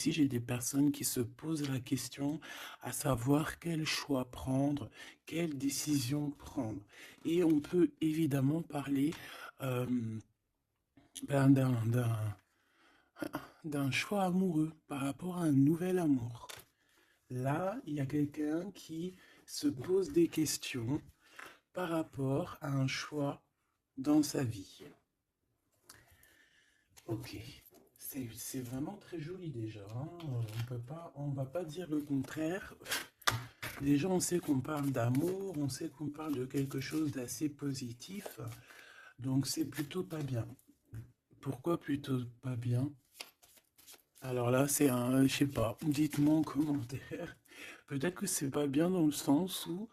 Si j'ai des personnes qui se posent la question à savoir quel choix prendre, quelle décision prendre. Et on peut évidemment parler euh, ben, d'un choix amoureux par rapport à un nouvel amour. Là, il y a quelqu'un qui se pose des questions par rapport à un choix dans sa vie. Ok, c'est vraiment très joli déjà, hein. On va pas dire le contraire. Déjà, on sait qu'on parle d'amour, on sait qu'on parle de quelque chose d'assez positif, donc c'est plutôt pas bien. Pourquoi plutôt pas bien? Alors là, c'est un, je sais pas, dites-moi en commentaire. Peut-être que c'est pas bien dans le sens où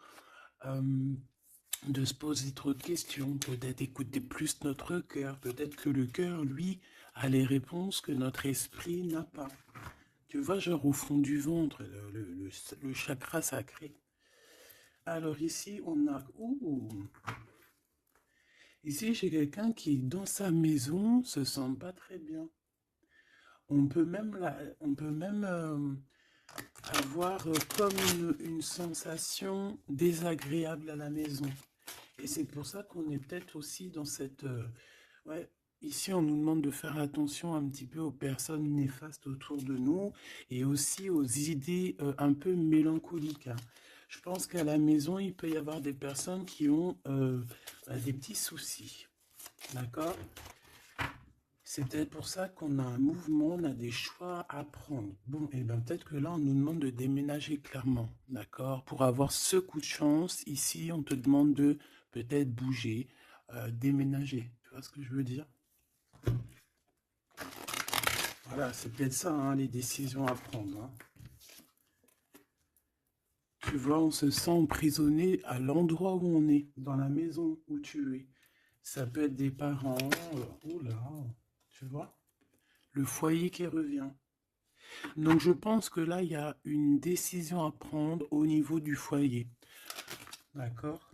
euh, de se poser trop de questions, peut-être écouter plus notre cœur, peut-être que le cœur, lui, a les réponses que notre esprit n'a pas. Tu vois, genre au fond du ventre, le chakra sacré. Alors ici, on a... Ouh, ici, j'ai quelqu'un qui, dans sa maison, se sent pas très bien. On peut même avoir comme une sensation désagréable à la maison. Et c'est pour ça qu'on est peut-être aussi dans cette... ouais, ici, on nous demande de faire attention un petit peu aux personnes néfastes autour de nous et aussi aux idées un peu mélancoliques, hein. Je pense qu'à la maison, il peut y avoir des personnes qui ont des petits soucis. D'accord? C'est peut-être pour ça qu'on a un mouvement, on a des choix à prendre. Bon, et bien peut-être que là, on nous demande de déménager clairement. D'accord? Pour avoir ce coup de chance, ici, on te demande de peut-être bouger, déménager. Tu vois ce que je veux dire? Voilà, c'est peut-être ça, hein, les décisions à prendre, hein. Tu vois, on se sent emprisonné à l'endroit où on est, dans la maison où tu es. Ça peut être des parents, oula, tu vois, le foyer qui revient. Donc je pense que là, il y a une décision à prendre au niveau du foyer. D'accord?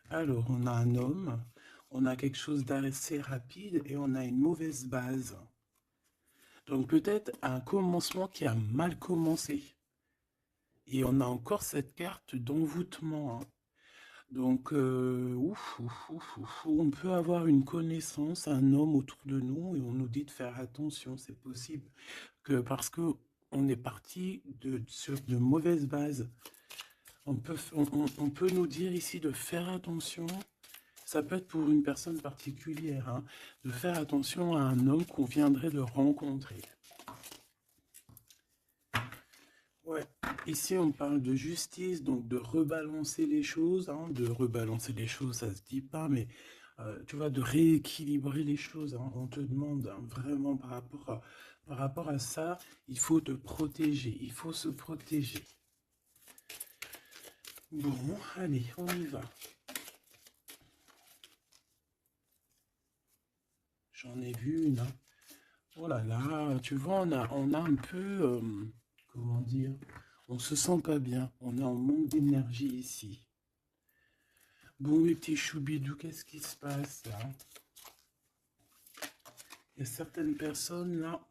Alors, on a un homme, on a quelque chose d'assez rapide et on a une mauvaise base. Donc peut-être un commencement qui a mal commencé. Et on a encore cette carte d'envoûtement, hein. Donc, on peut avoir une connaissance, un homme autour de nous, et on nous dit de faire attention. C'est possible que parce que on est parti sur de mauvaises bases, on peut nous dire ici de faire attention. Ça peut être pour une personne particulière, hein, de faire attention à un homme qu'on viendrait de rencontrer. Ouais, ici on parle de justice, donc de rebalancer les choses, hein, de rebalancer les choses, ça se dit pas, mais tu vois, de rééquilibrer les choses, hein. On te demande, hein, vraiment par rapport à ça, il faut te protéger, il faut se protéger. Bon, allez, on y va. J'en ai vu une, hein. Oh là là, tu vois, on a un peu, comment dire, on se sent pas bien, on est en manque d'énergie ici. Bon, mes petits choubidous, qu'est-ce qui se passe là? Il y a certaines personnes là,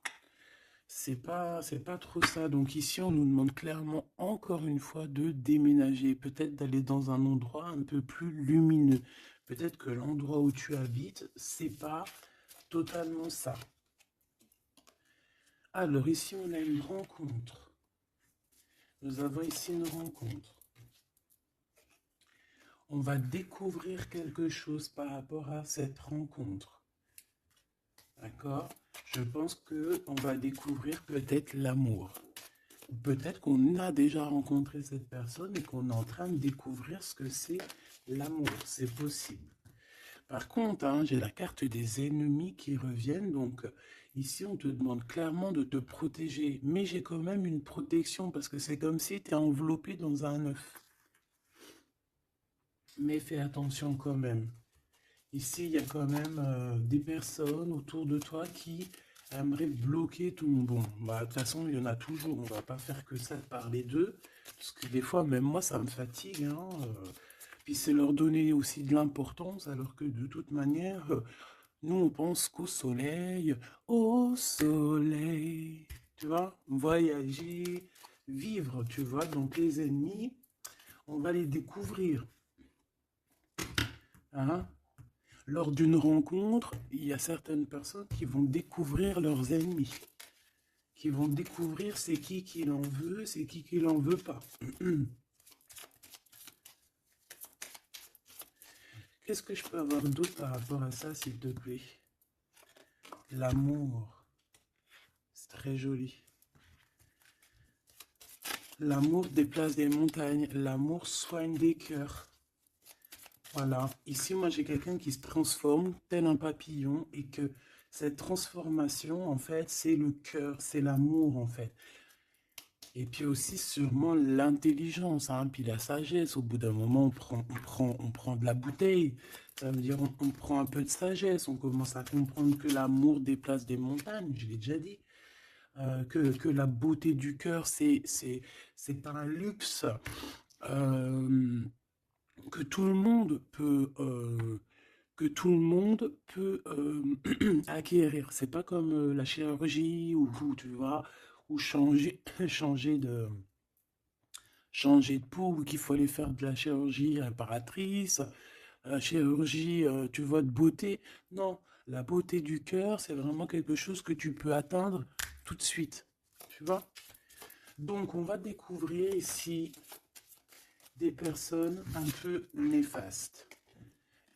c'est pas trop ça. Donc ici, on nous demande clairement encore une fois de déménager, peut-être d'aller dans un endroit un peu plus lumineux. Peut-être que l'endroit où tu habites, c'est pas totalement ça. Alors ici, on a une rencontre. Nous avons ici une rencontre. On va découvrir quelque chose par rapport à cette rencontre. D'accord? Je pense que on va découvrir peut-être l'amour. Peut-être qu'on a déjà rencontré cette personne et qu'on est en train de découvrir ce que c'est l'amour. C'est possible. Par contre, hein, j'ai la carte des ennemis qui reviennent. Donc, ici, on te demande clairement de te protéger. Mais j'ai quand même une protection parce que c'est comme si tu es enveloppé dans un œuf. Mais fais attention quand même. Ici, il y a quand même des personnes autour de toi qui aimeraient bloquer tout. Bon, bah, de toute façon, il y en a toujours. On va pas faire que ça de parler d'eux. Parce que des fois, même moi, ça me fatigue, hein. Puis c'est leur donner aussi de l'importance, alors que de toute manière, nous, on pense qu'au soleil, au soleil. tu vois, voyager, vivre, tu vois. Donc les ennemis, on va les découvrir, hein. Lors d'une rencontre, il y a certaines personnes qui vont découvrir leurs ennemis, qui vont découvrir c'est qui l'en veut, c'est qui l'en veut pas. Qu'est-ce que je peux avoir d'autre par rapport à ça, s'il te plaît? L'amour, c'est très joli. L'amour déplace des montagnes, l'amour soigne des cœurs. Voilà, ici moi j'ai quelqu'un qui se transforme tel un papillon et que cette transformation en fait c'est le cœur, c'est l'amour en fait. Et puis aussi sûrement l'intelligence, hein, puis la sagesse. Au bout d'un moment on prend de la bouteille. Ça veut dire on prend un peu de sagesse, on commence à comprendre que l'amour déplace des montagnes, je l'ai déjà dit. Que la beauté du cœur c'est pas un luxe. Euh, que tout le monde peut acquérir. C'est pas comme la chirurgie ou tu vois ou changer changer de peau ou qu'il faut aller faire de la chirurgie réparatrice, chirurgie tu vois de beauté. Non, la beauté du cœur, c'est vraiment quelque chose que tu peux atteindre tout de suite. Tu vois? Donc on va découvrir ici des personnes un peu néfastes.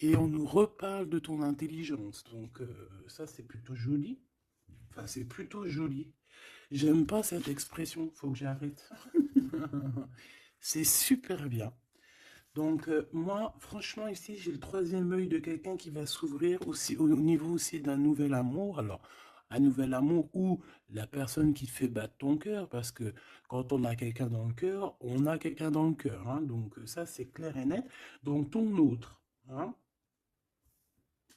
Et on nous reparle de ton intelligence. Donc ça, c'est plutôt joli. Enfin, c'est plutôt joli. J'aime pas cette expression, faut que j'arrête. C'est super bien. Donc moi, franchement, ici, j'ai le troisième œil de quelqu'un qui va s'ouvrir aussi au niveau aussi d'un nouvel amour. Alors, un nouvel amour ou la personne qui te fait battre ton cœur, parce que quand on a quelqu'un dans le cœur, on a quelqu'un dans le cœur, hein. Donc ça, c'est clair et net. Donc ton autre, hein,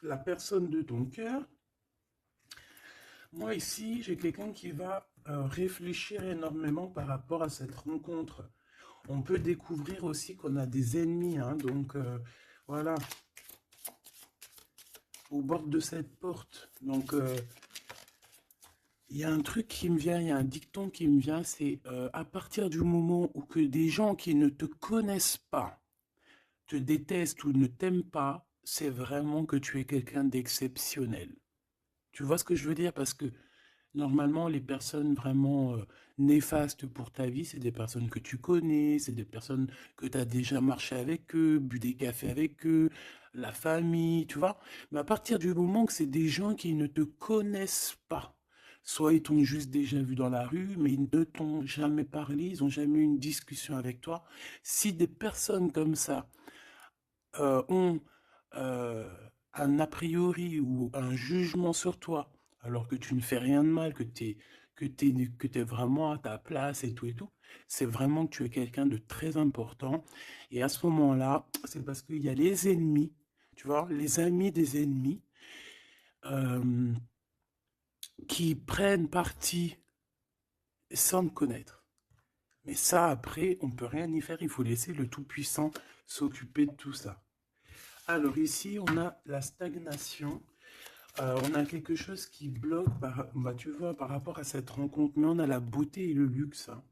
la personne de ton cœur. Moi ici, j'ai quelqu'un qui va réfléchir énormément par rapport à cette rencontre. On peut découvrir aussi qu'on a des ennemis, hein, donc voilà, au bord de cette porte. Donc il y a un truc qui me vient, il y a un dicton qui me vient, c'est à partir du moment où que des gens qui ne te connaissent pas te détestent ou ne t'aiment pas, c'est vraiment que tu es quelqu'un d'exceptionnel. Tu vois ce que je veux dire? Parce que normalement, les personnes vraiment néfastes pour ta vie, c'est des personnes que tu connais, c'est des personnes que tu as déjà marché avec eux, bu des cafés avec eux, la famille, tu vois. Mais à partir du moment que c'est des gens qui ne te connaissent pas, soit ils t'ont juste déjà vu dans la rue, mais ils ne t'ont jamais parlé, ils n'ont jamais eu une discussion avec toi. Si des personnes comme ça ont euh, un a priori ou un jugement sur toi, alors que tu ne fais rien de mal, que t'es vraiment à ta place et tout, c'est vraiment que tu es quelqu'un de très important. Et à ce moment-là, c'est parce qu'il y a les ennemis, tu vois, les amis des ennemis, euh, qui prennent parti sans te connaître. Mais ça, après, on peut rien y faire, il faut laisser le Tout-Puissant s'occuper de tout ça. Alors ici, on a la stagnation. On a quelque chose qui bloque, bah, tu vois, par rapport à cette rencontre. Mais on a la beauté et le luxe, hein.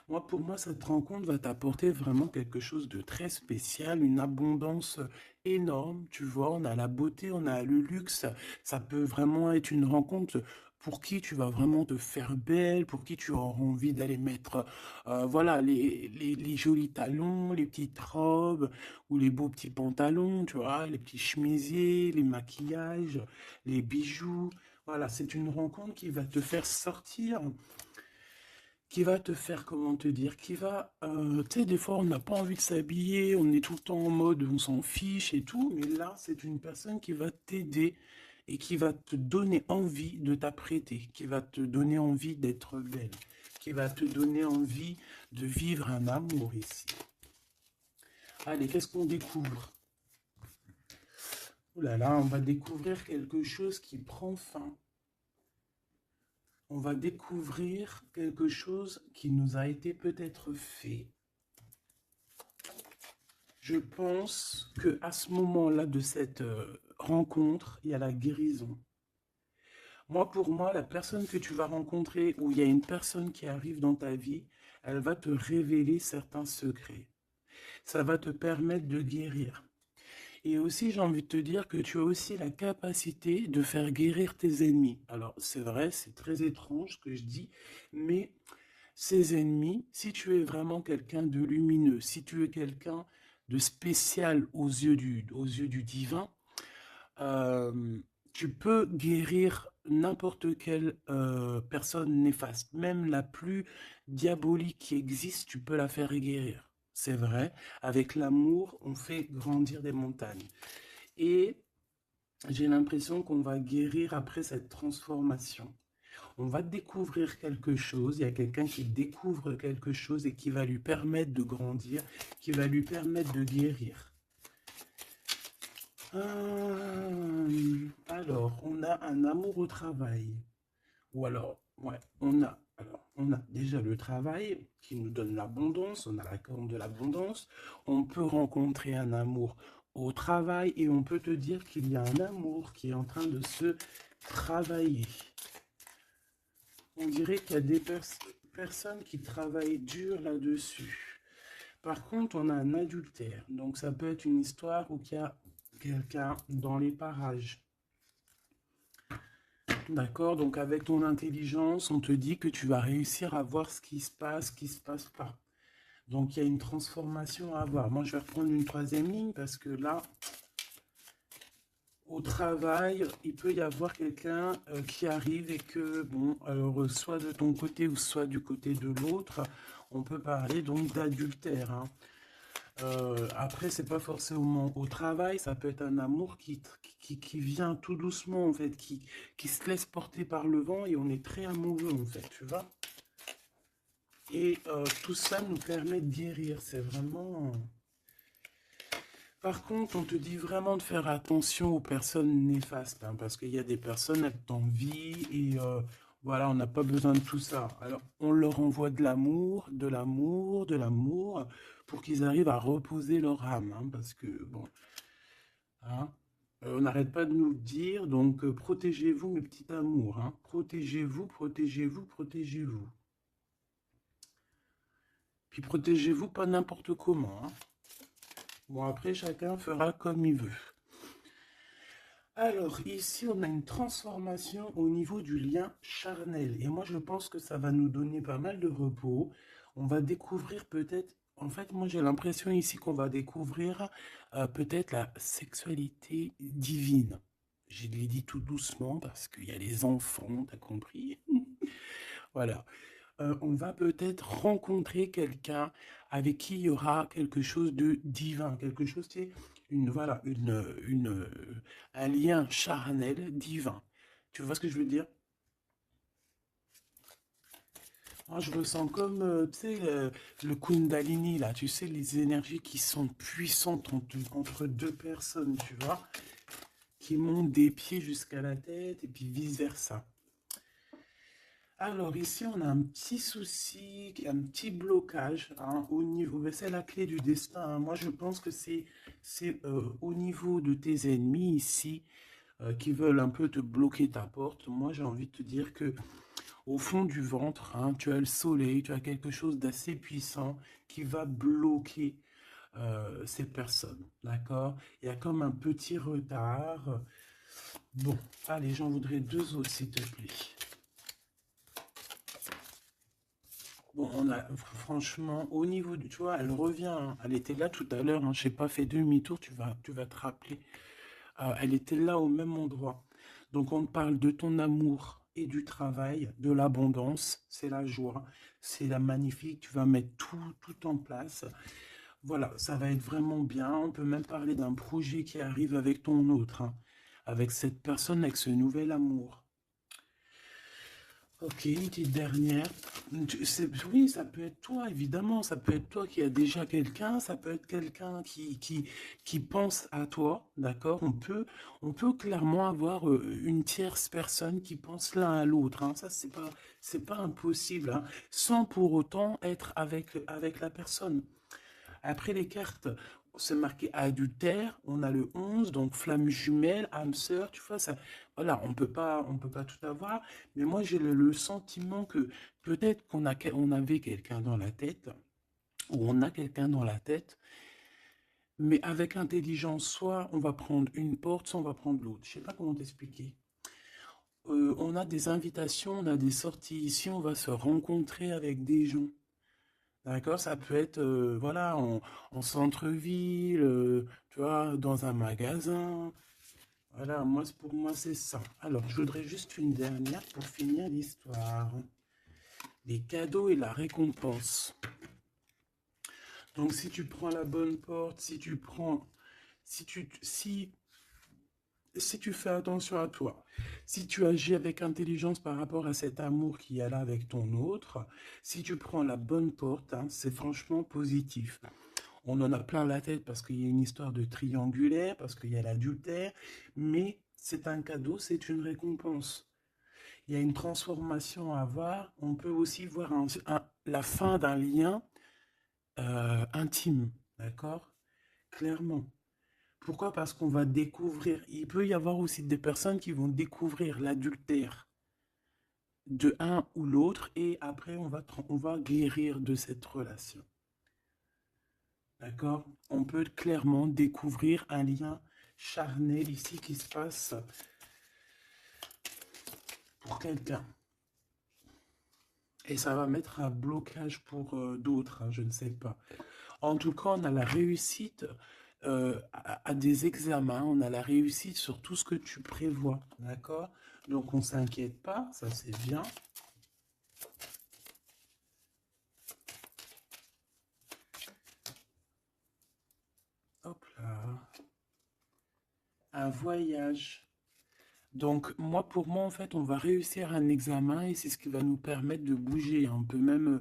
Moi, pour moi, cette rencontre va t'apporter vraiment quelque chose de très spécial, une abondance énorme. Tu vois, on a la beauté, on a le luxe. Ça peut vraiment être une rencontre pour qui tu vas vraiment te faire belle, pour qui tu auras envie d'aller mettre, voilà, les jolis talons, les petites robes ou les beaux petits pantalons, tu vois, les petits chemisiers, les maquillages, les bijoux. Voilà, c'est une rencontre qui va te faire sortir, qui va te faire, comment te dire, qui va, tu sais, des fois on n'a pas envie de s'habiller, on est tout le temps en mode, on s'en fiche et tout, mais là, c'est une personne qui va t'aider et qui va te donner envie de t'apprêter, qui va te donner envie d'être belle, qui va te donner envie de vivre un amour ici. Allez, qu'est-ce qu'on découvre? Ouh là là, on va découvrir quelque chose qui prend fin. On va découvrir quelque chose qui nous a été peut-être fait. Je pense que à ce moment-là de cette rencontre, il y a la guérison. Moi, pour moi, la personne que tu vas rencontrer, ou il y a une personne qui arrive dans ta vie, elle va te révéler certains secrets. Ça va te permettre de guérir. Et aussi, j'ai envie de te dire que tu as aussi la capacité de faire guérir tes ennemis. Alors, c'est vrai, c'est très étrange ce que je dis, mais ces ennemis, si tu es vraiment quelqu'un de lumineux, si tu es quelqu'un de spécial aux yeux du divin, euh, tu peux guérir n'importe quelle personne néfaste, même la plus diabolique qui existe, tu peux la faire guérir. C'est vrai, avec l'amour, on fait grandir des montagnes. Et j'ai l'impression qu'on va guérir après cette transformation. On va découvrir quelque chose, il y a quelqu'un qui découvre quelque chose et qui va lui permettre de grandir, qui va lui permettre de guérir. Alors, on a un amour au travail. Ou alors, ouais, on a déjà le travail qui nous donne l'abondance, on a la corne de l'abondance. On peut rencontrer un amour au travail et on peut te dire qu'il y a un amour qui est en train de se travailler. On dirait qu'il y a des personnes qui travaillent dur là-dessus. Par contre, on a un adultère. Donc, ça peut être une histoire où il y a quelqu'un dans les parages. D'accord? Donc, avec ton intelligence, on te dit que tu vas réussir à voir ce qui se passe pas. Donc, il y a une transformation à avoir. Moi, je vais reprendre une troisième ligne parce que là, au travail, il peut y avoir quelqu'un qui arrive et que, bon, alors soit de ton côté ou soit du côté de l'autre, on peut parler donc d'adultère. Hein. Après, c'est pas forcément au travail, ça peut être un amour qui vient tout doucement, en fait, qui se laisse porter par le vent et on est très amoureux, en fait, tu vois. Et tout ça nous permet de guérir, c'est vraiment... Par contre, on te dit vraiment de faire attention aux personnes néfastes, hein, parce qu'il y a des personnes, elles t'envient et voilà, on n'a pas besoin de tout ça. Alors, on leur envoie de l'amour, de l'amour, de l'amour, pour qu'ils arrivent à reposer leur âme, hein, parce que, bon, hein, on n'arrête pas de nous le dire, donc protégez-vous, mes petits amours, hein, protégez-vous, protégez-vous, protégez-vous. Puis protégez-vous pas n'importe comment, hein. Bon, après, chacun fera comme il veut. Alors, ici, on a une transformation au niveau du lien charnel. Et moi, je pense que ça va nous donner pas mal de repos. On va découvrir peut-être... En fait, moi, j'ai l'impression ici qu'on va découvrir peut-être la sexualité divine. Je l'ai dit tout doucement parce qu'il y a les enfants, t'as compris? Voilà. On va peut-être rencontrer quelqu'un avec qui il y aura quelque chose de divin, quelque chose, c'est voilà, un lien charnel divin. Tu vois ce que je veux dire? Moi, je ressens comme, tu sais, le Kundalini, là, tu sais, les énergies qui sont puissantes entre deux personnes, tu vois, qui montent des pieds jusqu'à la tête et puis vice-versa. Alors ici, on a un petit souci, un petit blocage hein, au niveau, mais c'est la clé du destin. Hein. Moi, je pense que c'est au niveau de tes ennemis ici qui veulent un peu te bloquer ta porte. Moi, j'ai envie de te dire que au fond du ventre, hein, tu as le soleil, tu as quelque chose d'assez puissant qui va bloquer ces personnes. D'accord? Il y a comme un petit retard. Bon, allez, j'en voudrais deux autres, s'il te plaît. Bon, on a franchement au niveau du, tu vois, elle revient, hein. Elle était là tout à l'heure, hein, je n'ai pas fait demi-tour, tu vas te rappeler. Elle était là au même endroit. Donc on parle de ton amour et du travail, de l'abondance, c'est la joie, c'est la magnifique, tu vas mettre tout en place. Voilà, ça va être vraiment bien. On peut même parler d'un projet qui arrive avec ton autre, hein, avec cette personne, avec ce nouvel amour. Ok, une petite dernière. Oui, ça peut être toi, évidemment. Ça peut être toi qui as déjà quelqu'un. Ça peut être quelqu'un qui pense à toi. D'accord? On peut clairement avoir une tierce personne qui pense l'un à l'autre. Hein. Ça, c'est pas impossible. Hein, sans pour autant être avec la personne. Après les cartes, c'est marqué adultère, on a le 11, donc flamme jumelle, âme sœur, tu vois, ça, voilà, on peut pas tout avoir, mais moi j'ai le sentiment que peut-être on avait quelqu'un dans la tête, ou on a quelqu'un dans la tête, mais avec intelligence, soit on va prendre une porte, soit on va prendre l'autre. Je sais pas comment t'expliquer. On a des invitations, on a des sorties ici, on va se rencontrer avec des gens. D'accord, ça peut être voilà en centre-ville, tu vois, dans un magasin. Voilà, pour moi c'est ça. Alors, je voudrais juste une dernière pour finir l'histoire. Les cadeaux et la récompense. Donc, si tu prends la bonne porte, si tu, si si tu fais attention à toi, si tu agis avec intelligence par rapport à cet amour qui est là avec ton autre, si tu prends la bonne porte, hein, c'est franchement positif. On en a plein la tête parce qu'il y a une histoire de triangulaire, parce qu'il y a l'adultère, mais c'est un cadeau, c'est une récompense. Il y a une transformation à avoir. On peut aussi voir la fin d'un lien intime, d'accord? Clairement. Pourquoi? Parce qu'on va découvrir, il peut y avoir aussi des personnes qui vont découvrir l'adultère de un ou l'autre et après on va guérir de cette relation. D'accord? On peut clairement découvrir un lien charnel ici qui se passe pour quelqu'un. Et ça va mettre un blocage pour d'autres, hein, je ne sais pas. En tout cas, on a la réussite à des examens, on a la réussite sur tout ce que tu prévois, d'accord? Donc, on ne s'inquiète pas, ça c'est bien. Hop là. Un voyage. Donc, pour moi, en fait, on va réussir un examen et c'est ce qui va nous permettre de bouger. On peut même,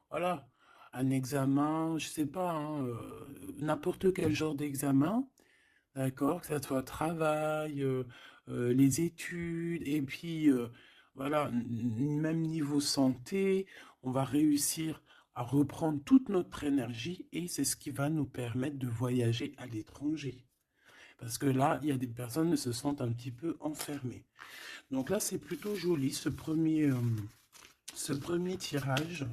voilà, un examen, je sais pas, hein, n'importe quel genre d'examen. D'accord, que ça soit travail, les études, et puis voilà, même niveau santé, on va réussir à reprendre toute notre énergie et c'est ce qui va nous permettre de voyager à l'étranger. Parce que là, il y a des personnes qui se sentent un petit peu enfermées. Donc là, c'est plutôt joli ce premier tirage.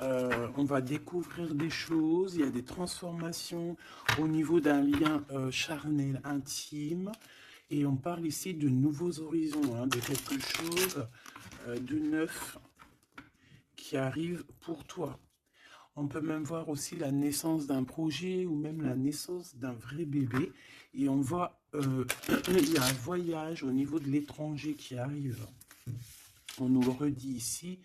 On va découvrir des choses, il y a des transformations au niveau d'un lien charnel intime. Et on parle ici de nouveaux horizons, hein, de quelque chose de neuf qui arrive pour toi. On peut même voir aussi la naissance d'un projet ou même la naissance d'un vrai bébé. Et on voit, il y a un voyage au niveau de l'étranger qui arrive. On nous le redit ici.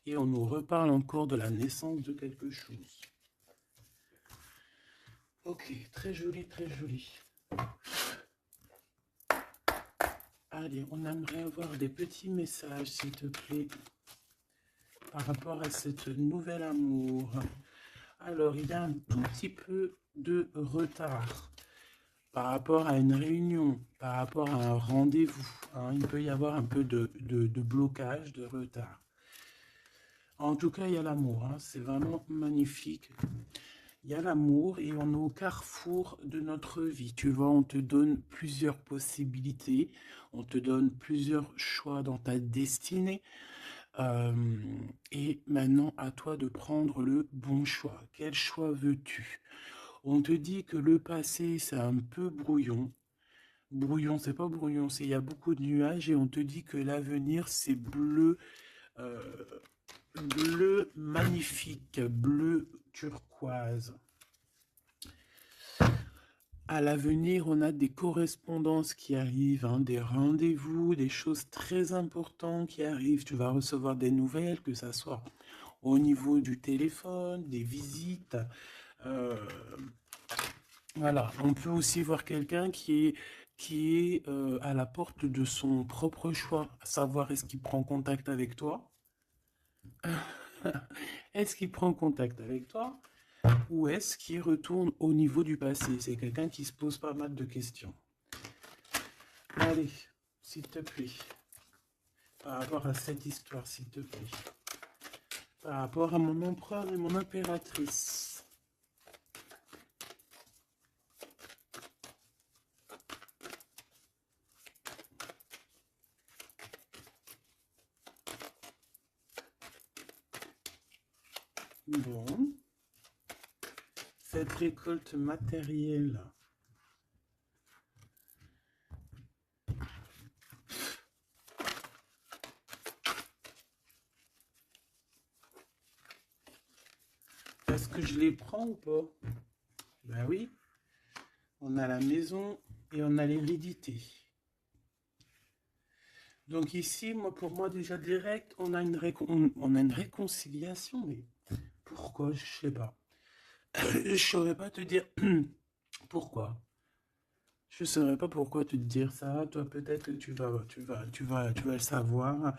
Et on nous reparle encore de la naissance de quelque chose. Ok, très joli, très joli. Allez, on aimerait avoir des petits messages, s'il te plaît, par rapport à cette nouvel amour. Alors, il y a un tout petit peu de retard par rapport à une réunion, par rapport à un rendez-vous. Hein, il peut y avoir un peu de blocage, de retard. En tout cas, il y a l'amour. Hein, c'est vraiment magnifique. Il y a l'amour et on est au carrefour de notre vie. Tu vois, on te donne plusieurs possibilités, on te donne plusieurs choix dans ta destinée. Et maintenant, à toi de prendre le bon choix. Quel choix veux-tu? On te dit que le passé, c'est un peu brouillon. Brouillon, c'est pas brouillon, c'est il y a beaucoup de nuages et on te dit que l'avenir, c'est bleu, euh, bleu magnifique, bleu turquoise. À l'avenir, on a des correspondances qui arrivent, hein, des rendez-vous, des choses très importantes qui arrivent. Tu vas recevoir des nouvelles, que ça soit au niveau du téléphone, des visites. euh, voilà, on peut aussi voir quelqu'un qui est à la porte de son propre choix, à savoir est-ce qu'il prend contact avec toi? Est-ce qu'il prend contact avec toi? Ou est-ce qu'il retourne au niveau du passé? C'est quelqu'un qui se pose pas mal de questions. Allez, s'il te plaît, par rapport à cette histoire, s'il te plaît, par rapport à mon empereur et mon impératrice. Bon, cette récolte matérielle. Est-ce que je les prends ou pas? Ben oui, on a la maison et on a l'hérédité. Donc ici, moi, pour moi, déjà direct, on a une réconciliation, mais pourquoi? Je sais pas. Je saurais pas te dire pourquoi. Je saurais pas pourquoi te dire ça. Toi, peut-être que tu vas le savoir.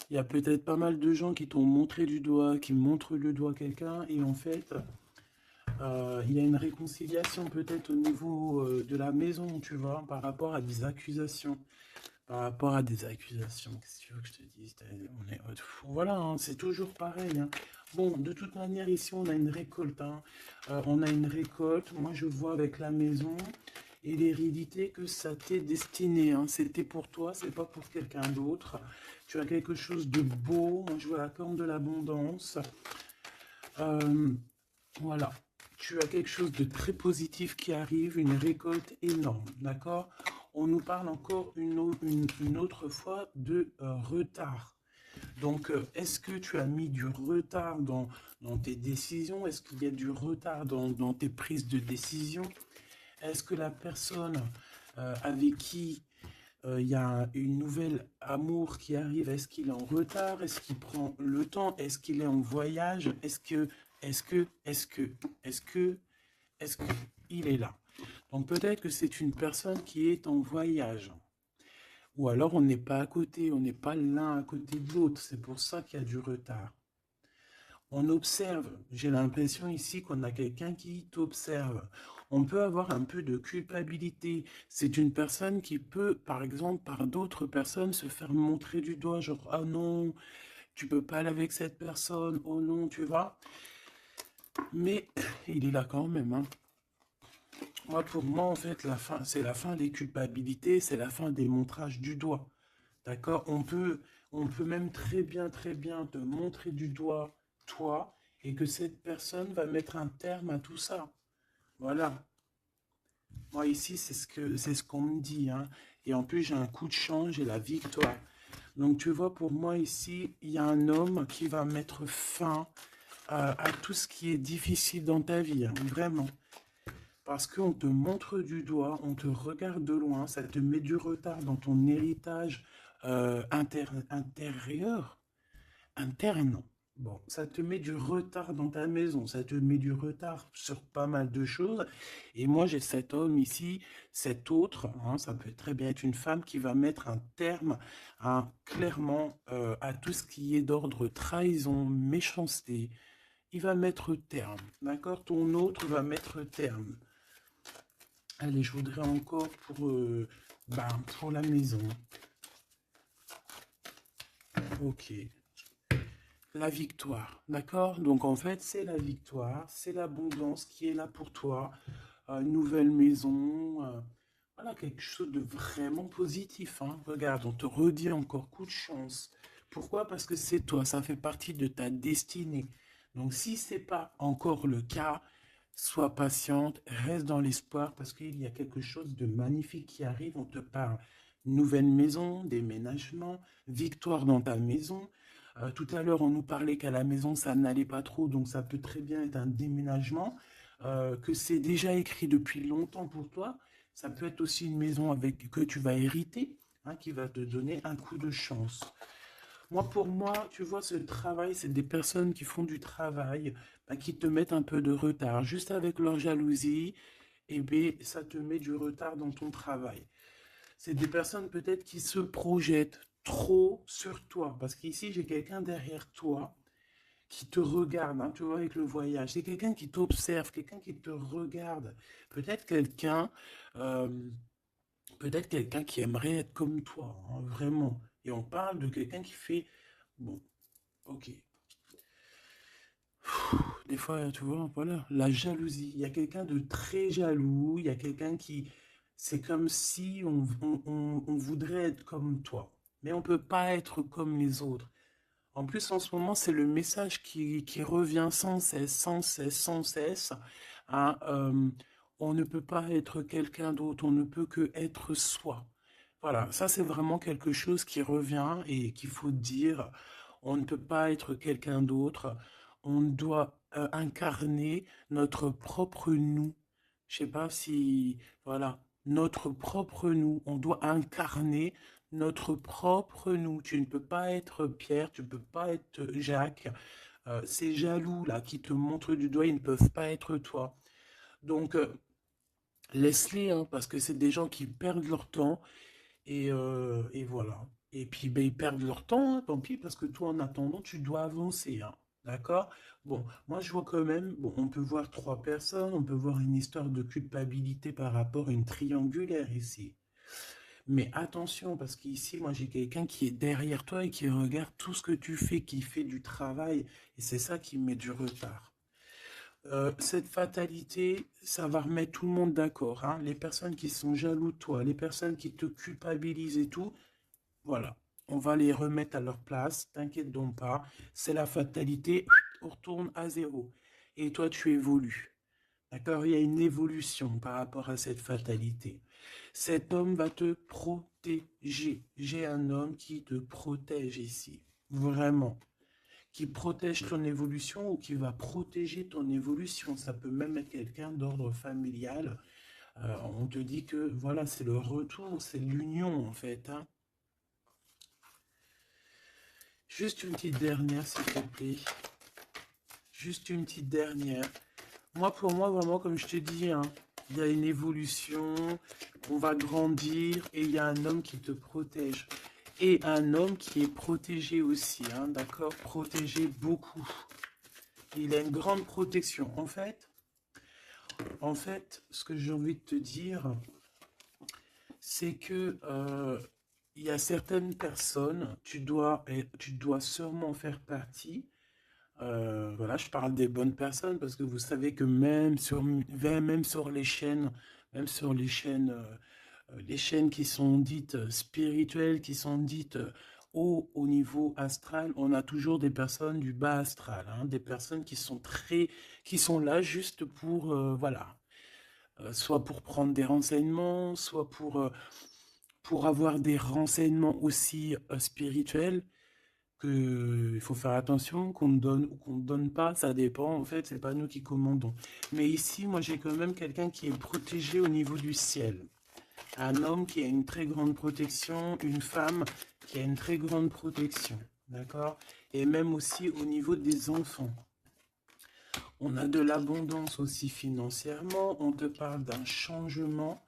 Il y a peut-être pas mal de gens qui t'ont montré du doigt, qui montrent le doigt à quelqu'un, et en fait, il y a une réconciliation peut-être au niveau de la maison, tu vois, par rapport à des accusations. Par rapport à des accusations, qu'est-ce que tu veux que je te dise? Voilà, hein, c'est toujours pareil, hein. Bon, de toute manière, ici, on a une récolte, hein. On a une récolte. Moi, je vois avec la maison et l'hérédité que ça t'est destiné, hein. C'était pour toi, c'est pas pour quelqu'un d'autre. Tu as quelque chose de beau. Moi, je vois la corne de l'abondance. Euh, voilà. Tu as quelque chose de très positif qui arrive, une récolte énorme, d'accord? On nous parle encore une autre fois de retard. Donc, est-ce que tu as mis du retard dans tes décisions? Est-ce qu'il y a du retard dans tes prises de décision? Est-ce que la personne avec qui il y a une nouvelle amour qui arrive, est-ce qu'il est en retard? Est-ce qu'il prend le temps? Est-ce qu'il est en voyage? Est-ce que, est-ce que il est là? Donc peut-être que c'est une personne qui est en voyage. Ou alors on n'est pas à côté, on n'est pas l'un à côté de l'autre. C'est pour ça qu'il y a du retard. On observe. J'ai l'impression ici qu'on a quelqu'un qui t'observe. On peut avoir un peu de culpabilité. C'est une personne qui peut, par exemple, par d'autres personnes, se faire montrer du doigt, genre, ah non, tu peux pas aller avec cette personne, oh non, tu vois. Mais il est là quand même, hein. Moi, pour moi, en fait, la fin, c'est la fin des culpabilités, c'est la fin des montrages du doigt. D'accord? On peut même très bien te montrer du doigt, toi, et que cette personne va mettre un terme à tout ça. Voilà. Moi, ici, c'est ce qu'on me dit, hein. Et en plus, j'ai un coup de change et la victoire. Donc, tu vois, pour moi, ici, il y a un homme qui va mettre fin à tout ce qui est difficile dans ta vie, hein, vraiment. Parce qu'on te montre du doigt, on te regarde de loin, ça te met du retard dans ton héritage intérieur, interne. Bon, ça te met du retard dans ta maison, ça te met du retard sur pas mal de choses. Et moi, j'ai cet homme ici, cet autre, hein, ça peut très bien être une femme qui va mettre un terme clairement à tout ce qui est d'ordre trahison, méchanceté. Il va mettre terme, d'accord? Ton autre va mettre terme. Allez, je voudrais encore pour la maison. Ok. La victoire, d'accord? Donc en fait, c'est la victoire, c'est l'abondance qui est là pour toi. Une nouvelle maison, voilà, quelque chose de vraiment positif, hein. Regarde, on te redit encore coup de chance. Pourquoi? Parce que c'est toi, ça fait partie de ta destinée. Donc si c'est pas encore le cas, sois patiente, reste dans l'espoir parce qu'il y a quelque chose de magnifique qui arrive. On te parle nouvelle maison, déménagement, victoire dans ta maison. Tout à l'heure, on nous parlait qu'à la maison, ça n'allait pas trop, donc ça peut très bien être un déménagement, que c'est déjà écrit depuis longtemps pour toi. Ça peut être aussi une maison avec que tu vas hériter, hein, qui va te donner un coup de chance. Moi, pour moi, tu vois, ce travail, c'est des personnes qui font du travail, bah, qui te mettent un peu de retard. Juste avec leur jalousie, et bien, ça te met du retard dans ton travail. C'est des personnes peut-être qui se projettent trop sur toi. Parce qu'ici, j'ai quelqu'un derrière toi qui te regarde, hein, tu vois, avec le voyage. C'est quelqu'un qui t'observe, quelqu'un qui te regarde. Peut-être quelqu'un euh, peut-être quelqu'un qui aimerait être comme toi, hein, vraiment. Et on parle de quelqu'un qui fait, bon, ok. Des fois, tu vois, voilà, la jalousie. Il y a quelqu'un de très jaloux, il y a quelqu'un qui, c'est comme si on voudrait être comme toi. Mais on ne peut pas être comme les autres. En plus, en ce moment, c'est le message qui revient sans cesse, sans cesse, sans cesse. Hein, on ne peut pas être quelqu'un d'autre, on ne peut que être soi. Voilà, ça c'est vraiment quelque chose qui revient et qu'il faut dire. On ne peut pas être quelqu'un d'autre. On doit incarner notre propre nous. Je sais pas si, voilà, notre propre nous. On doit incarner notre propre nous. Tu ne peux pas être Pierre, tu ne peux pas être Jacques. Ces jaloux là qui te montrent du doigt, ils ne peuvent pas être toi. Donc laisse-les, hein, parce que c'est des gens qui perdent leur temps et voilà. Et puis ben, ils perdent leur temps, hein, tant pis, parce que toi en attendant, tu dois avancer, hein. D'accord? Bon, moi je vois quand même, bon, on peut voir trois personnes, on peut voir une histoire de culpabilité par rapport à une triangulaire ici. Mais attention, parce qu'ici, moi, j'ai quelqu'un qui est derrière toi et qui regarde tout ce que tu fais, qui fait du travail. Et c'est ça qui met du retard. Cette fatalité, ça va remettre tout le monde d'accord, hein. Les personnes qui sont jaloux de toi, les personnes qui te culpabilisent et tout, voilà. On va les remettre à leur place, t'inquiète donc pas. C'est la fatalité, on retourne à zéro. Et toi, tu évolues. D'accord? Il y a une évolution par rapport à cette fatalité. Cet homme va te protéger. J'ai un homme qui te protège ici. Vraiment. Qui protège ton évolution ou qui va protéger ton évolution. Ça peut même être quelqu'un d'ordre familial. On te dit que voilà, c'est le retour, c'est l'union en fait, hein. Juste une petite dernière, s'il te plaît. Juste une petite dernière. Moi, pour moi, vraiment, comme je te dis, hein, il y a une évolution, on va grandir et il y a un homme qui te protège. Et un homme qui est protégé aussi, hein, d'accord? Protégé beaucoup. Il a une grande protection. En fait, ce que j'ai envie de te dire, c'est que il y a certaines personnes, tu dois sûrement faire partie. Voilà, je parle des bonnes personnes parce que vous savez que même sur les chaînes, les chaînes qui sont dites spirituelles, qui sont dites au niveau astral, on a toujours des personnes du bas astral, hein, des personnes qui sont là juste pour, voilà, soit pour prendre des renseignements, soit pour avoir des renseignements aussi spirituels que il faut faire attention qu'on me donne ou qu'on ne donne pas, ça dépend, en fait, c'est pas nous qui commandons. Mais ici, moi, j'ai quand même quelqu'un qui est protégé au niveau du ciel. Un homme qui a une très grande protection, une femme qui a une très grande protection, d'accord? Et même aussi au niveau des enfants. On a de l'abondance aussi financièrement, on te parle d'un changement,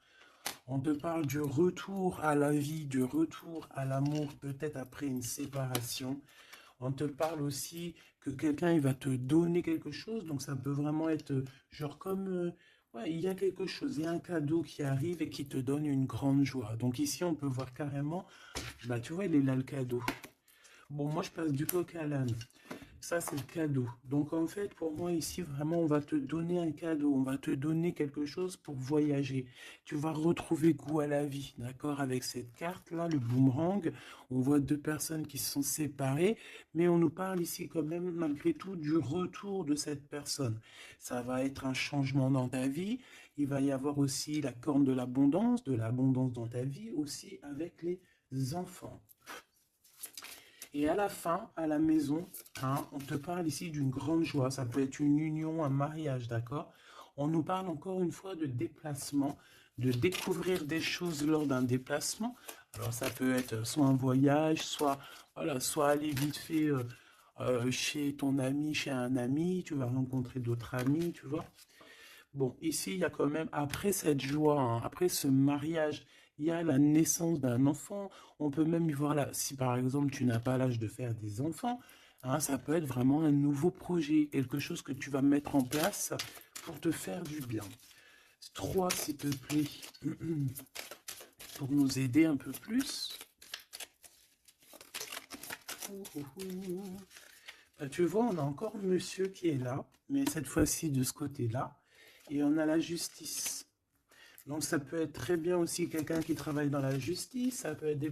on te parle du retour à la vie, du retour à l'amour, peut-être après une séparation. On te parle aussi que quelqu'un il va te donner quelque chose, donc ça peut vraiment être genre comme ouais, il y a quelque chose, il y a un cadeau qui arrive et qui te donne une grande joie. Donc ici on peut voir carrément, bah tu vois, il est là le cadeau. Bon, moi je passe du coq à l'âne. Ça, c'est le cadeau. Donc, en fait, pour moi, ici, vraiment, on va te donner un cadeau. On va te donner quelque chose pour voyager. Tu vas retrouver goût à la vie, d'accord? Avec cette carte-là, le boomerang, on voit deux personnes qui se sont séparées, mais on nous parle ici quand même, malgré tout, du retour de cette personne. Ça va être un changement dans ta vie. Il va y avoir aussi la corne de l'abondance dans ta vie, aussi avec les enfants. Et à la fin, à la maison, hein, on te parle ici d'une grande joie. Ça peut être une union, un mariage, d'accord? On nous parle encore une fois de déplacement, de découvrir des choses lors d'un déplacement. Alors ça peut être soit un voyage, soit, voilà, soit aller vite fait chez ton ami, chez un ami. Tu vas rencontrer d'autres amis, tu vois. Bon, ici, il y a quand même, après cette joie, hein, après ce mariage, il y a la naissance d'un enfant. On peut même y voir là, si par exemple tu n'as pas l'âge de faire des enfants, hein, ça peut être vraiment un nouveau projet, quelque chose que tu vas mettre en place pour te faire du bien. 3, s'il te plaît, pour nous aider un peu plus. Tu vois, on a encore monsieur qui est là, mais cette fois-ci de ce côté-là. Et on a la justice. Donc ça peut être très bien aussi quelqu'un qui travaille dans la justice, ça peut être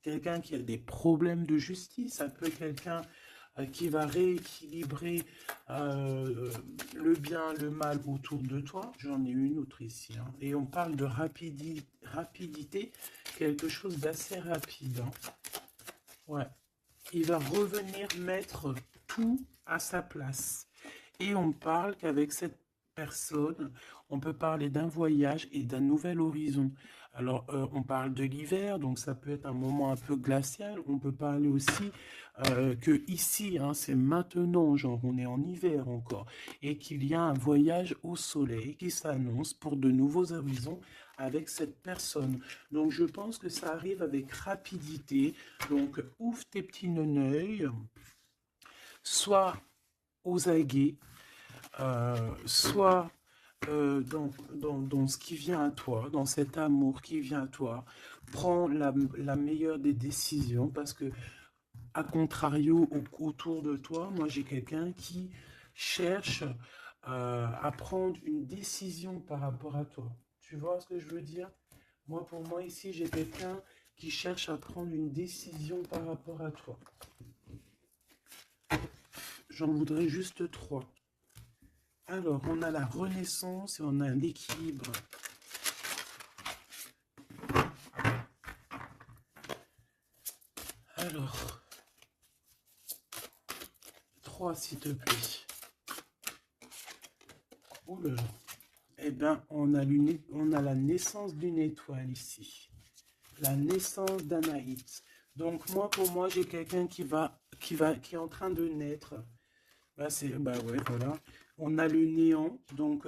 quelqu'un qui a des problèmes de justice, ça peut être quelqu'un qui va rééquilibrer le bien, le mal autour de toi. J'en ai une autre ici, hein. Et on parle de rapidité, quelque chose d'assez rapide, hein. Ouais. Il va revenir mettre tout à sa place. Et on parle qu'avec cette personne, on peut parler d'un voyage et d'un nouvel horizon. Alors, on parle de l'hiver, donc ça peut être un moment un peu glacial. On peut parler aussi que ici, hein, c'est maintenant, genre on est en hiver encore, et qu'il y a un voyage au soleil qui s'annonce pour de nouveaux horizons avec cette personne. Donc, je pense que ça arrive avec rapidité. Donc, ouvre tes petits neneuils, soit aux aguets, soit dans ce qui vient à toi, dans cet amour qui vient à toi. Prends la meilleure des décisions parce que, à contrario, autour de toi, moi j'ai quelqu'un qui cherche à prendre une décision par rapport à toi. Tu vois ce que je veux dire? Moi, pour moi, ici, j'ai quelqu'un qui cherche à prendre une décision par rapport à toi. J'en voudrais juste trois. Alors, on a la renaissance et on a l'équilibre. Alors, 3 s'il te plaît. Oh là là. Eh bien, on a la naissance d'une étoile ici. La naissance d'Anaïs. Donc, pour moi, j'ai quelqu'un qui est en train de naître. Bah ouais, voilà. On a le néant. Donc,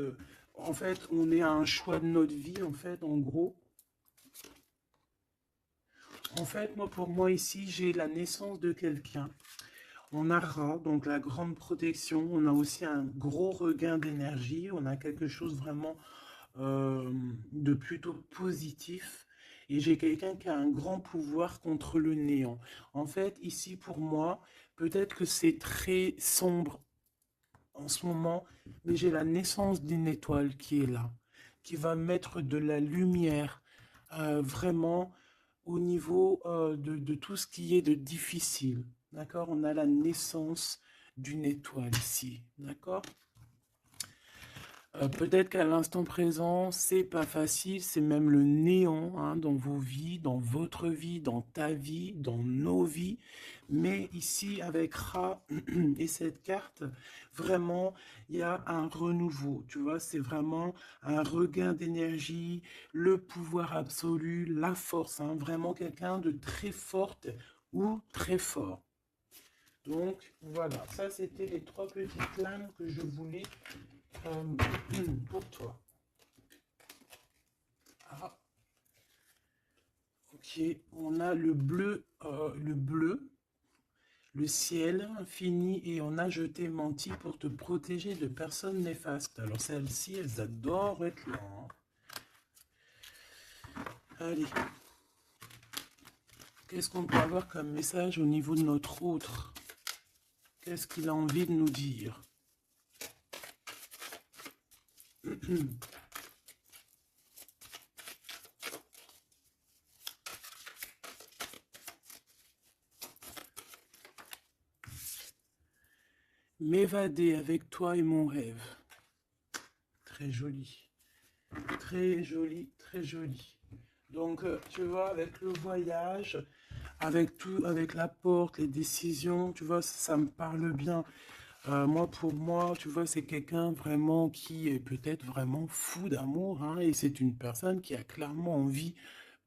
en fait, on est à un choix de notre vie, en fait, en gros. En fait, pour moi, ici, j'ai la naissance de quelqu'un. On a Ra, donc la grande protection. On a aussi un gros regain d'énergie. On a quelque chose vraiment de plutôt positif. Et j'ai quelqu'un qui a un grand pouvoir contre le néant. En fait, ici, pour moi, peut-être que c'est très sombre en ce moment, mais j'ai la naissance d'une étoile qui est là, qui va mettre de la lumière vraiment au niveau de tout ce qui est de difficile. D'accord? On a la naissance d'une étoile ici. D'accord? Peut-être qu'à l'instant présent, c'est pas facile, c'est même le néant, hein, dans vos vies, dans votre vie, dans ta vie, dans nos vies. Mais ici, avec Ra et cette carte, vraiment, il y a un renouveau. Tu vois, c'est vraiment un regain d'énergie, le pouvoir absolu, la force, hein, vraiment quelqu'un de très forte ou très fort. Donc, voilà, ça c'était les 3 petites lames que je voulais pour toi. Ah, ok, on a le ciel infini et on a jeté menti pour te protéger de personnes néfastes. Alors celles-ci, elles adorent être là, hein. Allez, qu'est-ce qu'on peut avoir comme message au niveau de notre autre? Qu'est-ce qu'il a envie de nous dire? M'évader avec toi et mon rêve. Très joli. Très joli, très joli. Donc, tu vois, avec le voyage, avec tout, avec la porte, les décisions, tu vois, ça me parle bien. Pour moi, tu vois, c'est quelqu'un vraiment qui est peut-être vraiment fou d'amour, hein, et c'est une personne qui a clairement envie